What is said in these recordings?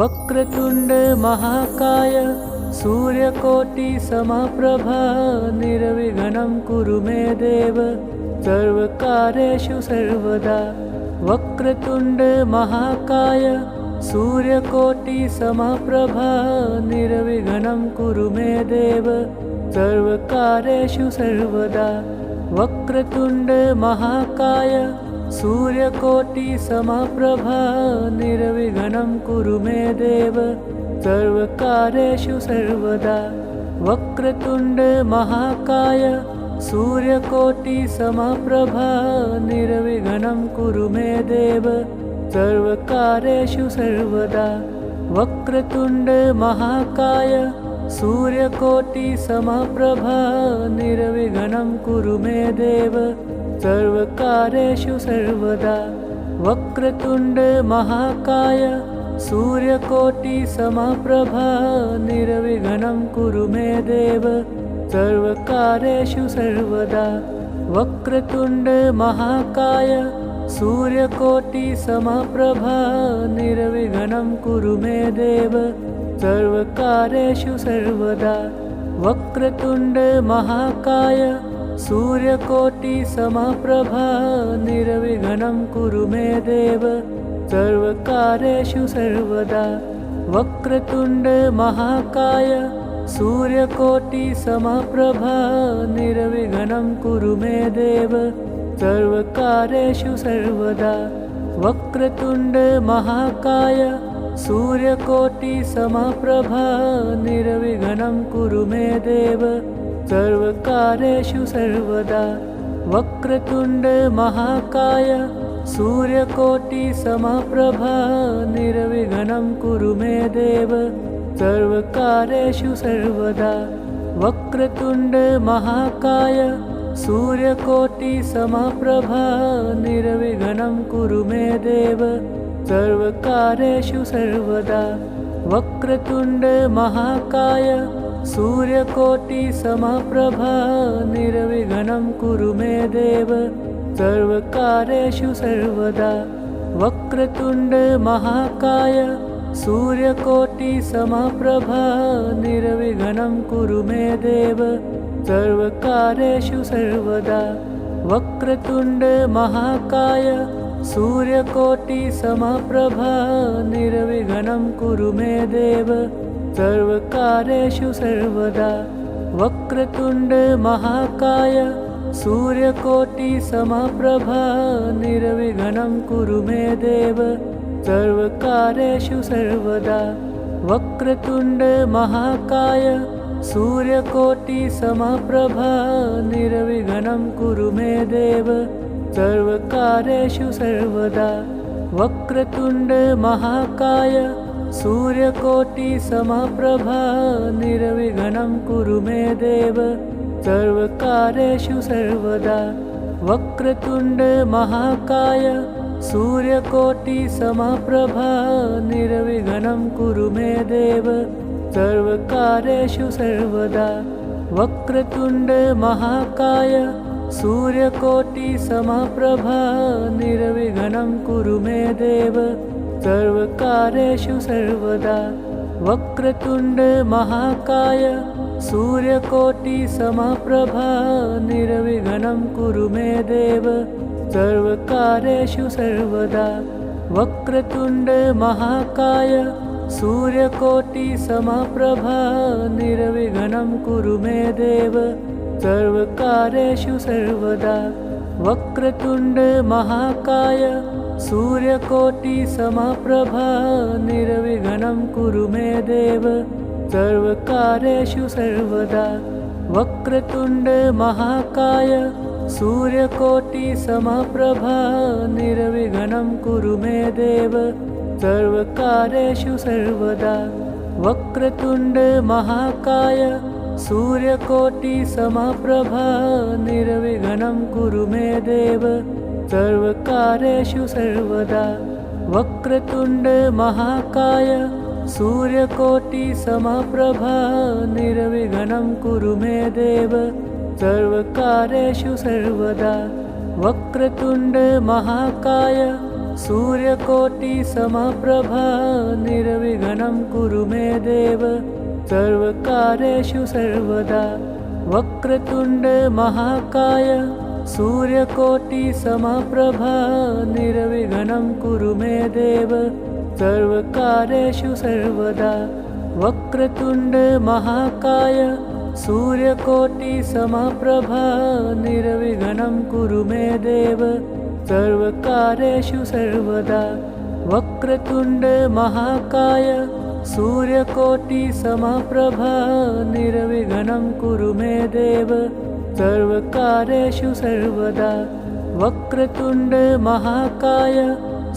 वक्रतुंड महाकाय सूर्यकोटि समप्रभा निर्विघ्नं कुरु मे देव सर्वकार्येषु सर्वदा। वक्रतुंड महाकाय सूर्यकोटि समप्रभा निर्विघ्नं कुरु मे देव सर्वकार्येषु सर्वदा। वक्रतुंड महाकाय सूर्यकोटि समप्रभा निर्विघ्नं कुरु मे देव सर्वकार्येषु सर्वदा। वक्रतुंड महाकाय सूर्यकोटि समप्रभा निर्विघ्नं कुरु मे देव सर्वकार्येषु सर्वदा। वक्रतुंड महाकाय सूर्यकोटि समप्रभा निर्विघ्नं कुरु मे देव सर्वकार्येषु सर्वदा। वक्रतुंड महाकाय सूर्यकोटि समप्रभा निर्विघ्नं कुरु मे देव सर्वकार्येषु सर्वदा। वक्रतुंड महाकाय सूर्यकोटि समप्रभा निर्विघ्नं कुरु मे देव सर्वकार्येषु सर्वदा। वक्रतुंड महाकाय सूर्यकोटि समप्रभा निर्विघ्नं कुरु मे देव सर्वकार्येषु सर्वदा। वक्रतुंड महाकाय सूर्यकोटि समप्रभा निर्विघ्नं कुरु मे देव सर्वकार्येषु सर्वदा। वक्रतुंड महाकाय सूर्यकोटि समप्रभा निर्विघ्नं कुरु मे देव सर्वकार्येषु सर्वदा। वक्रतुंड महाकाय सूर्यकोटि समप्रभा निर्विघ्नं कुरु मे देव सर्वकार्येषु सर्वदा। वक्रतुंड महाकाय सूर्यकोटि समप्रभा निर्विघ्नं कुरु मे देव सर्वकार्येषु सर्वदा। वक्रतुंड महाकाय सूर्यकोटि समप्रभा निर्विघ्नं कुरु मे देव सर्वकार्येषु सर्वदा। वक्रतुंड महाकाय सूर्यकोटि समप्रभा निर्विघ्नं कुरु मे देव सर्वकार्येषु सर्वदा। वक्रतुंड महाकाय सूर्यकोटि समप्रभा निर्विघ्नं कुरु मे देव सर्वकार्येषु सर्वदा। वक्रतुंड महाकाय सूर्यकोटि समप्रभा निर्विघ्नं कुरु मे देव सर्वकार्येषु सर्वदा। वक्रतुंड महाकाय सूर्यकोटि समप्रभा निर्विघ्नं कुरु मे देव सर्वकार्येषु सर्वदा। वक्रतुंड महाकाय सूर्यकोटि समप्रभा निर्विघ्नं कुरु मे देव सर्वकार्येषु सर्वदा। वक्रतुंड महाकाय सूर्यकोटि समप्रभा निर्विघ्नं कुरु मे देव सर्वकार्येषु सर्वदा। वक्रतुंड महाकाय सूर्यकोटि समप्रभा निर्विघ्नं कुरु मे देव सर्वकार्येषु सर्वदा। वक्रतुंड महाकाय सूर्यकोटि समप्रभा निर्विघ्नं कुरु मे देव सर्वकार्येषु सर्वदा। वक्रतुंड महाकाय सूर्यकोटि समप्रभा निर्विघ्नं कुरु मे देव सर्वकार्येषु सर्वदा। वक्रतुंड महाकाय सूर्यकोटि समप्रभा निर्विघ्नं कुरु मे देव सर्वकार्येषु सर्वदा। वक्रतुंड महाकाय सूर्यकोटि समप्रभा निर्विघ्नं कुरु मे देव सर्वकार्येषु सर्वदा। वक्रतुंड महाकाय सूर्यकोटि समप्रभा निर्विघ्नं कुरु मे देव सर्वकार्येषु सर्वदा। वक्रतुंड महाकाय सूर्यकोटि समप्रभा निर्विघ्नं कुरु मे देव सर्वकार्येषु सर्वदा। वक्रतुंड महाकाय सूर्यकोटिसमप्रभा निर्विघ्नं कुरु मे देव सर्वकार्येषु सर्वदा वक्रतुण्ड महाकाय सूर्यकोटिसमप्रभा निर्विघ्नं कुरु मे देव सर्वकार्येषु सर्वदा वक्रतुण्ड महाकाय सूर्यकोटिसमप्रभा निर्विघ्नं कुरु मे देव सर्वकार्येषु सर्वदा वक्रतुण्ड महाकाय सूर्यकोटिसमप्रभा निर्विघ्नं कुरु मे देव सर्वकार्येषु सर्वदा वक्रतुण्ड महाकाय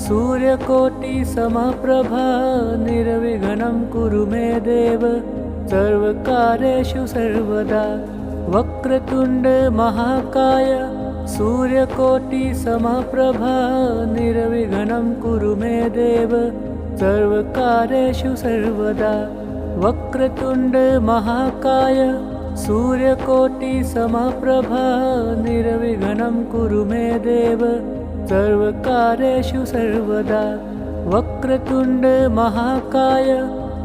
सूर्यकोटिसमप्रभा निर्विघ्नं कुरु मे देव सर्वकार्येषु सर्वदा वक्रतुण्ड महाकाय सूर्यकोटिसमप्रभा निर्विघ्नं कुरु मे देव सर्वकार्येषु सर्वदा वक्रतुण्ड महाकाय सूर्यकोटिसमप्रभा निर्विघ्नं कुरु मे देव सर्वकार्येषु सर्वदा वक्रतुण्ड महाकाय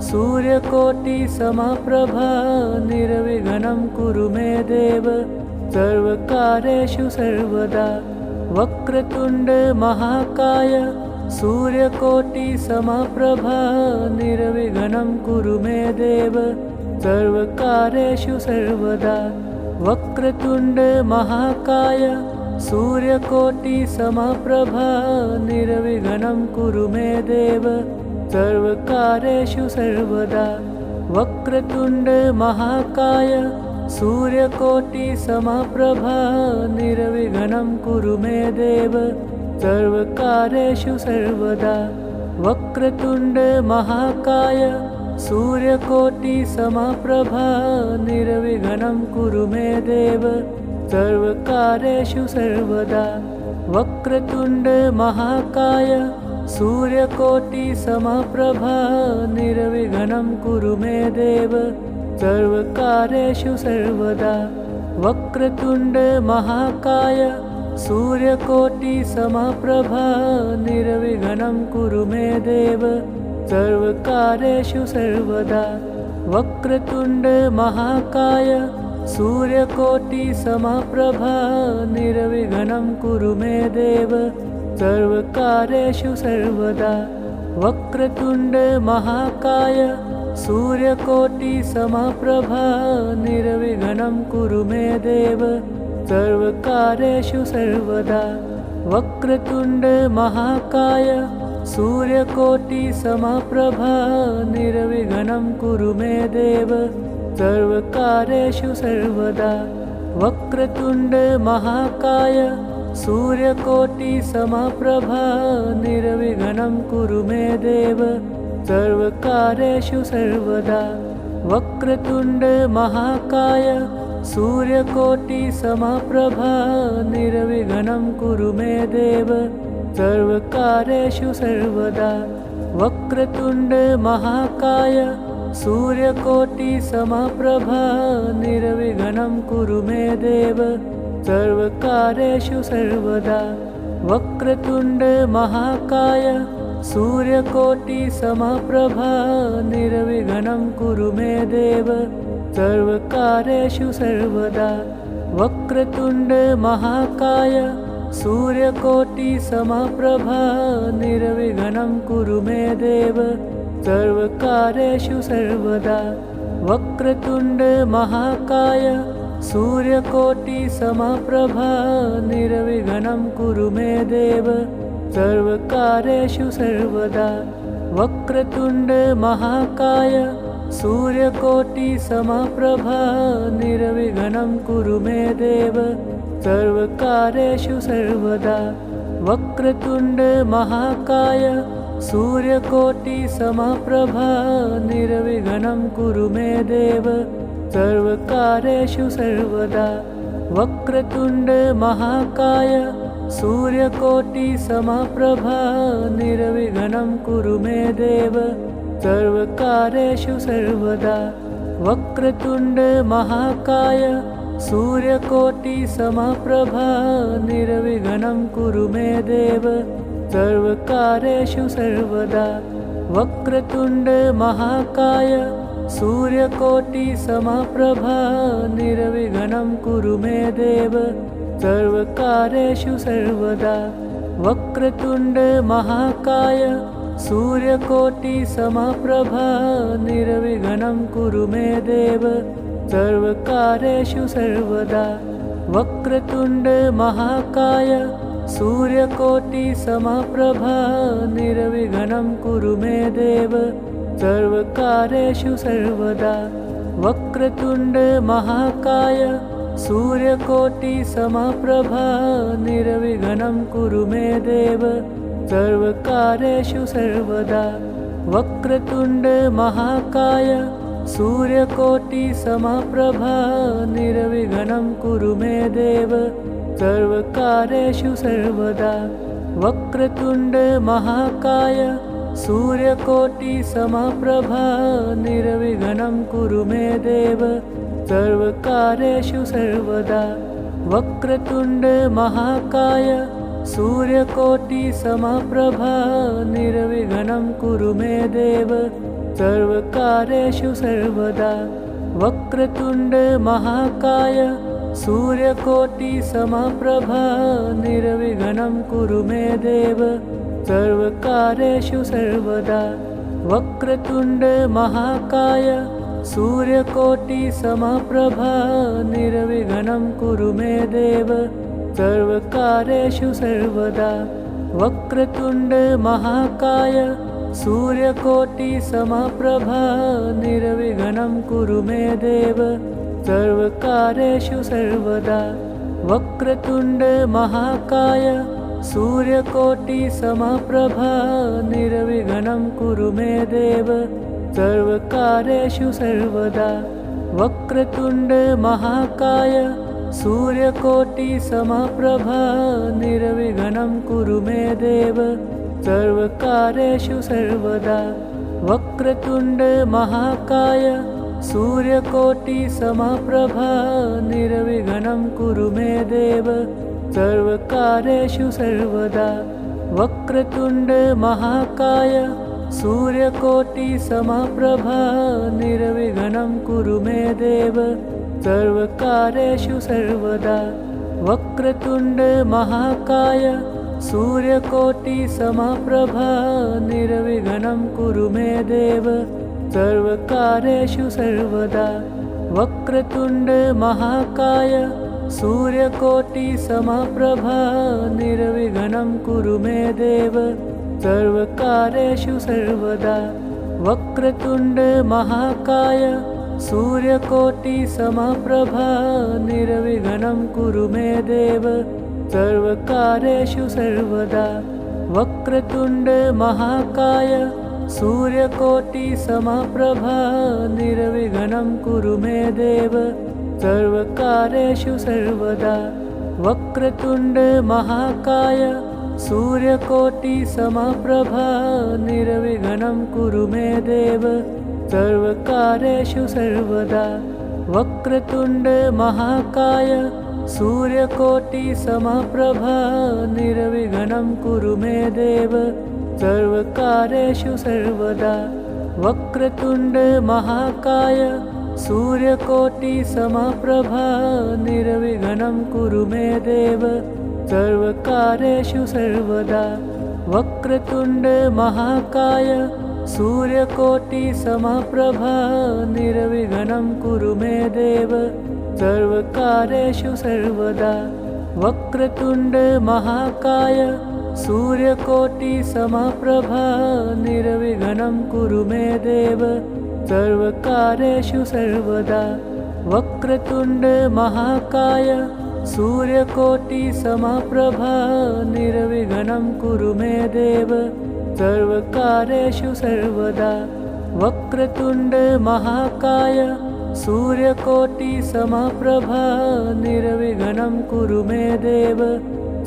सूर्यकोटिसमप्रभा निर्विघ्नं कुरु मे देव सर्वकार्येषु सर्वदा वक्रतुण्ड महाकाय सूर्यकोटिसमप्रभा निर्विघ्नं कुरु मे देव सर्वकार्येषु सर्वदा वक्रतुण्ड महाकाय सूर्यकोटिसमप्रभा निर्विघ्नं कुरु मे देव सर्वकार्येषु सर्वदा वक्रतुण्ड महाकाय सूर्यकोटिसमप्रभा निर्विघ्नं कुरु मे देव सर्वकार्येषु सर्वदा वक्रतुण्ड महाकाय सूर्यकोटिसमप्रभा निर्विघ्नं कुरु मे देव सर्वकार्येषु सर्वदा वक्रतुण्ड महाकाय सूर्यकोटिसमप्रभा निर्विघ्नं कुरु मे देव सर्वकार्येषु सर्वदा वक्रतुण्ड महाकाय सूर्यकोटिसमप्रभा निर्विघ्नं कुरु मे देव सर्वकार्येषु सर्वदा वक्रतुण्ड महाकाय सूर्यकोटिसमप्रभा निर्विघ्नं कुरु मे देव सर्वकार्येषु सर्वदा वक्रतुण्ड महाकाय सूर्यकोटिसमप्रभा निर्विघ्नं कुरु मे देव सर्वकार्येषु सर्वदा वक्रतुण्ड महाकाय सूर्यकोटिसमप्रभा निर्विघ्नं कुरु मे देव सर्वकार्येषु सर्वदा वक्रतुण्ड महाकाय सूर्यकोटिसमप्रभा निर्विघ्नं कुरु मे देव सर्वकार्येषु सर्वदा वक्रतुण्ड महाकाय सूर्यकोटिसमप्रभा निर्विघ्नं कुरु मे देव सर्वकार्येषु सर्वदा वक्रतुण्ड महाकाय सूर्यकोटिसमप्रभा निर्विघ्नं कुरु मे देव सर्वकार्येषु सर्वदा वक्रतुण्ड महाकाय सूर्यकोटिसमप्रभा निर्विघ्नं कुरु मे देव सर्वकार्येषु सर्वदा वक्रतुण्ड महाकाय सूर्यकोटिसमप्रभा निर्विघ्नं कुरु मे देव सर्वकार्येषु सर्वदा वक्रतुण्ड महाकाय सूर्यकोटिसमप्रभा निर्विघ्नं कुरु मे देव सर्वकार्येषु सर्वदा वक्रतुण्ड महाकाय सूर्यकोटिसमप्रभा निर्विघ्नं कुरु मे देव सर्वकार्येषु सर्वदा वक्रतुण्ड महाकाय सूर्यकोटिसमप्रभा निर्विघ्नं कुरु मे देव सर्वकार्येषु सर्वदा वक्रतुण्ड महाकाय सूर्यकोटिसमप्रभा निर्विघ्नं कुरु मे देव सर्वकार्येषु सर्वदा वक्रतुण्ड महाकाय सूर्यकोटिसमप्रभा निर्विघ्नं कुरु मे देव सर्वकार्येषु सर्वदा वक्रतुण्ड महाकाय सूर्यकोटिसमप्रभा निर्विघ्नं कुरु मे देव सर्वकार्येषु सर्वदा वक्रतुण्ड महाकाय सूर्यकोटिसमप्रभा निर्विघ्नं कुरु मे देव सर्वकार्येषु सर्वदा वक्रतुण्ड महाकाय सूर्यकोटिसमप्रभा निर्विघ्नं कुरु मे देव सर्वकार्येषु सर्वदा वक्रतुण्ड महाकाय सूर्यकोटिसमप्रभा निर्विघ्नं कुरु मे देव सर्वकार्येषु सर्वदा वक्रतुण्ड महाकाय सूर्यकोटिसमप्रभा निर्विघ्नं कुरु मे देव सर्वकार्येषु सर्वदा वक्रतुण्ड महाकाय सूर्यकोटिसमप्रभा निर्विघ्नं कुरु मे देव सर्वकार्येषु सर्वदा वक्रतुण्ड महाकाय सूर्यकोटिसमप्रभा निर्विघ्नं कुरु मे देव सर्वकार्येषु सर्वदा वक्रतुण्ड महाकाय सूर्यकोटिसमप्रभा निर्विघ्नं कुरु मे देव सर्वकार्येषु सर्वदा वक्रतुण्ड महाकाय सूर्यकोटिसमप्रभा निर्विघ्नं कुरु मे देव सर्वकार्येषु सर्वदा वक्रतुण्ड महाकाय सूर्यकोटिसमप्रभा निर्विघ्नं कुरु मे देव सर्वकार्येषु सर्वदा वक्रतुण्ड महाकाय सूर्यकोटिसमप्रभा निर्विघ्नं कुरु मे देव सर्वकार्येषु सर्वदा वक्रतुण्ड महाकाय सूर्यकोटिसमप्रभा निर्विघ्नं कुरु मे देव सर्वकार्येषु सर्वदा वक्रतुण्ड महाकाय सूर्यकोटिसमप्रभा निर्विघ्नं कुरु मे देव सर्वकार्येषु सर्वदा वक्रतुण्ड महाकाय सूर्यकोटिसमप्रभा निर्विघ्नं कुरु मे देव सर्वकार्येषु सर्वदा वक्रतुण्ड महाकाय सूर्यकोटिसमप्रभा निर्विघ्नं कुरु मे देव सर्वकार्येषु सर्वदा वक्रतुण्ड महाकाय सूर्यकोटिसमप्रभा निर्विघ्नं कुरु मे देव सर्वकार्येषु सर्वदा वक्रतुण्ड महाकाय सूर्यकोटिसमप्रभा निर्विघ्नं कुरु मे देव सर्वकार्येषु सर्वदा वक्रतुण्ड महाकाय सूर्यकोटिसमप्रभा निर्विघ्नं कुरु मे देव सर्वकार्येषु सर्वदा वक्रतुण्ड महाकाय सूर्यकोटिसमप्रभा निर्विघ्नं कुरु मे देव सर्वकार्येषु सर्वदा वक्रतुण्ड महाकाय सूर्यकोटिसमप्रभा निर्विघ्नं कुरु मे देव सर्वकार्येषु सर्वदा वक्रतुण्ड महाकाय सूर्यकोटिसमप्रभा निर्विघ्नं कुरु मे देव सर्वकार्येषु सर्वदा वक्रतुण्ड महाकाय सूर्यकोटिसमप्रभा निर्विघ्नं कुरु मे देव सर्वकार्येषु सर्वदा वक्रतुण्ड महाकाय सूर्यकोटिसमप्रभा निर्विघ्नं कुरु मे देव सर्वकार्येषु सर्वदा वक्रतुण्ड महाकाय सूर्यकोटिसमप्रभा निर्विघ्नं कुरु मे देव सर्वकार्येषु सर्वदा वक्रतुण्ड महाकाय सूर्यकोटिसमप्रभा निर्विघ्नं कुरु मे देव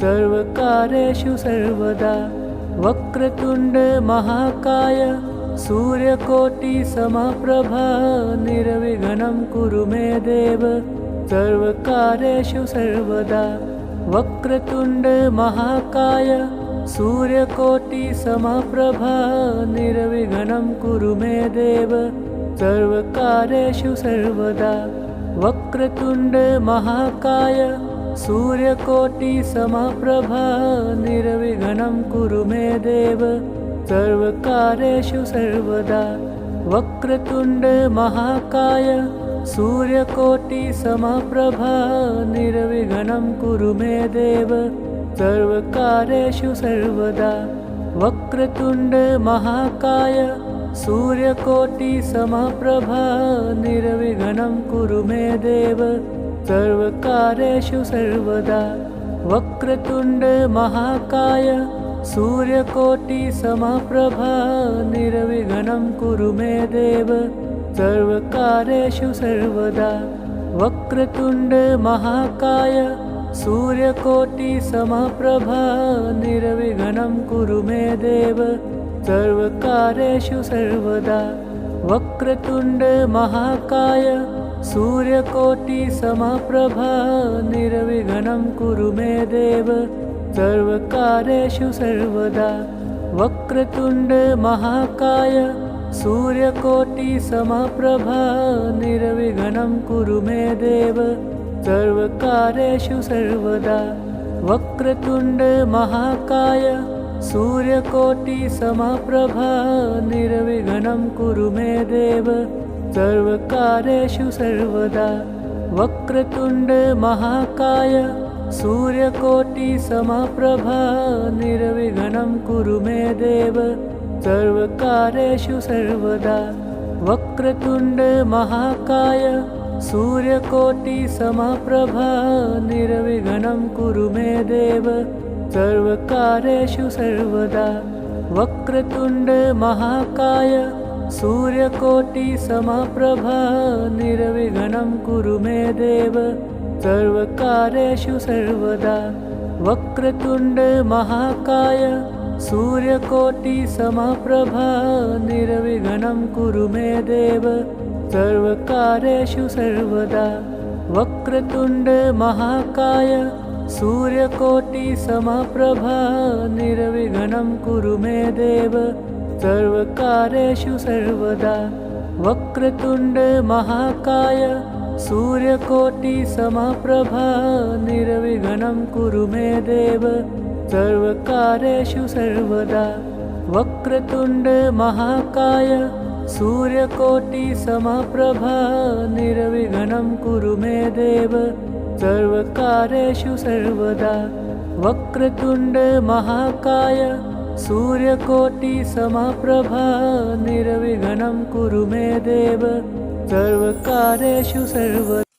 सर्वकार्येषु सर्वदा वक्रतुण्ड महाकाय सूर्यकोटिसमप्रभा निर्विघ्नं कुरु मे देव सर्वकार्येषु सर्वदा वक्रतुण्ड महाकाय सूर्यकोटिसमप्रभा निर्विघ्नं कुरु मे देव सर्वकार्येषु सर्वदा। वक्रतुण्ड महाकाय सूर्यकोटिसमप्रभा निर्विघ्नं कुरु मे देव सर्वकार्येषु सर्वदा। वक्रतुण्ड महाकाय सूर्यकोटिसमप्रभा निर्विघ्नं कुरु मे देव सर्वकार्येषु सर्वदा। वक्रतुण्ड महाकाय सूर्यकोटिसमप्रभा निर्विघ्नं कुरु मे देव सर्वकार्येषु सर्वदा। वक्रतुण्ड महाकाय सूर्यकोटिसमप्रभा निर्विघ्नं कुरु मे देव सर्वकार्येषु सर्वदा। वक्रतुण्ड महाकाय सूर्यकोटिसमप्रभा निर्विघ्नं कुरु मे देव सर्वकार्येषु सर्वदा। वक्रतुण्ड महाकाय सूर्यकोटिसमप्रभा निर्विघ्नं कुरु मे देव सर्वकार्येषु सर्वदा। वक्रतुण्ड महाकाय सूर्यकोटिसमप्रभा निर्विघ्नं कुरु मे देव सर्वकार्येषु सर्वदा। वक्रतुण्ड महाकाय सूर्यकोटिसमप्रभा निर्विघ्नं कुरु मे देव सर्वकार्येषु सर्वदा। वक्रतुण्ड महाकाय सूर्यकोटिसमप्रभा निर्विघ्नं कुरु मे देव सर्वकार्येषु सर्वदा। वक्रतुण्ड महाकाय सूर्यकोटिसमप्रभा निर्विघ्नं कुरु मे देव सर्वकार्येषु सर्वदा। वक्रतुण्ड महाकाय सूर्यकोटिसमप्रभा निर्विघ्नं कुरु मे देव सर्वकार्येषु सर्वदा। वक्रतुण्ड महाकाय सूर्यकोटिसमप्रभा निर्विघ्नं कुरु मे देव सर्वकार्येषु सर्वदा। वक्रतुण्ड महाकाय सूर्यकोटिसमप्रभा निर्विघ्नं कुरु मे देव सर्वकार्येषु सर्वदा। वक्रतुण्ड महाकाय सूर्यकोटिसमप्रभा निर्विघ्नं कुरु मे देव सर्वकार्येषु सर्वदा। वक्रतुण्ड महाकाय सूर्यकोटिसमप्रभा निर्विघ्नं कुरु मे देव सर्वकार्येषु सर्वदा। वक्रतुण्ड महाकाय सूर्यकोटिसमप्रभा निर्विघ्नं कुरु मे देव सर्वकार्येषु सर्वदा।